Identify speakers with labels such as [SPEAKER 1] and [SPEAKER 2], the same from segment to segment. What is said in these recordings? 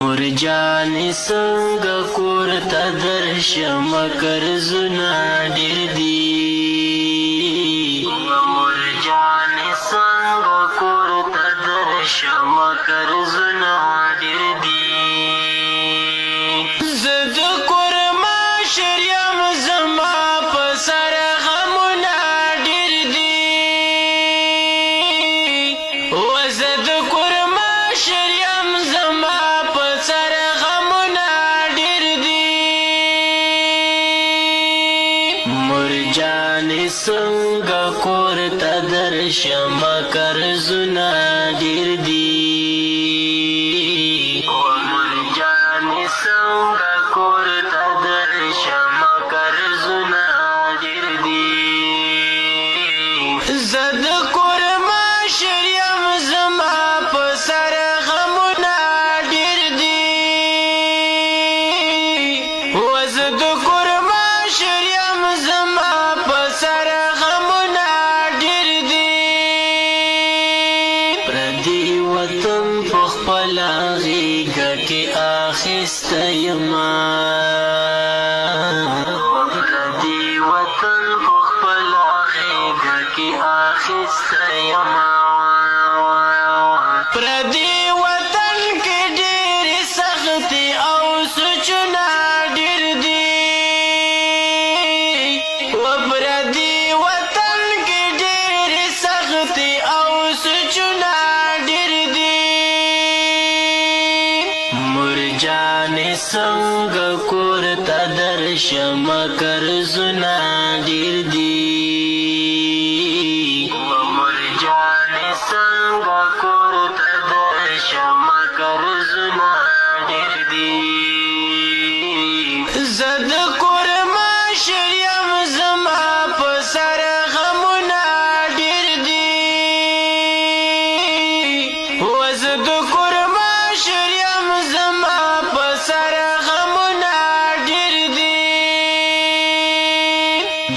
[SPEAKER 1] مرجان څنګه کور ته درشم قرضونه ډېر دي مرجان څنګه کور ته درشم قرضونه ډېر دي زه د کور مشر یم زما په سر غمونه ډېر دي زه د کور مشر یم زما په سر غمونه ډېر دي مرجانې څنګه کور ته درشم قرضونه ډېر دي مرجانې څنګه کور ته درشم قرضونه ډېر دي زه د کور مشر یم زما په سر غمونه ډېر دي زه د کور مشر یم زما په سر غمونه ډېر دي پردي وطن په خپله غېږه کې اخیستی یمه پردي وطن په خپله غېږه کې اخیستی یمه پردي وطن کې ډېرې سختې او سوچونه ډېر دي پردي وطن کې ډېرې سختې او سوچونه ډېر دي مرجانې څنګه کور ته درشم قرضونه ډېر دي مرجانې څنګه کور ته درشم قرضونه ډېر دي زه د کور مشر یم زما په سر غمونه ډېر دي زه د کور مشر یم زما په سر غمونه ډېر دي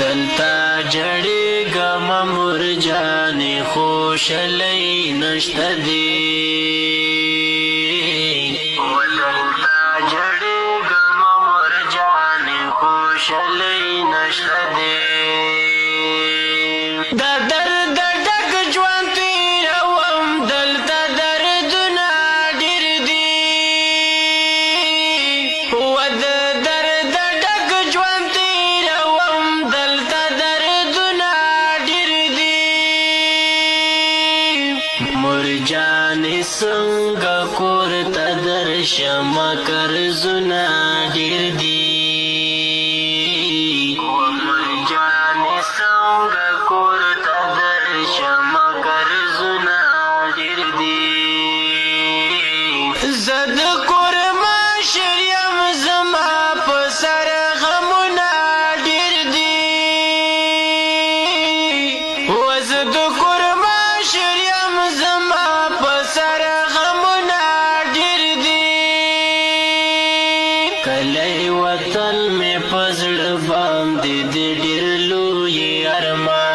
[SPEAKER 1] دلته جړېږم مرجانې خوشحالۍ نشته دي دلته جړېږم مرجانې خوشحالۍ نشته دي د درد ډک ژوند تېروم دلته دردونه ډېر دي د درد ډک ژوند تېروم دلته دردونه ډېر دي مرجانې څنګه کور ته درشم قرضونه ډېر دي مرجانې څنګه کور ته درشم قرضونه ډېر دي زه د کور مشر یم زما په سر غمونه ډېر دي زه د کور مشر یم زما په سر غمونه ډېر دي کلی وطن مې په زړه باندې د ډېر لوی ارمان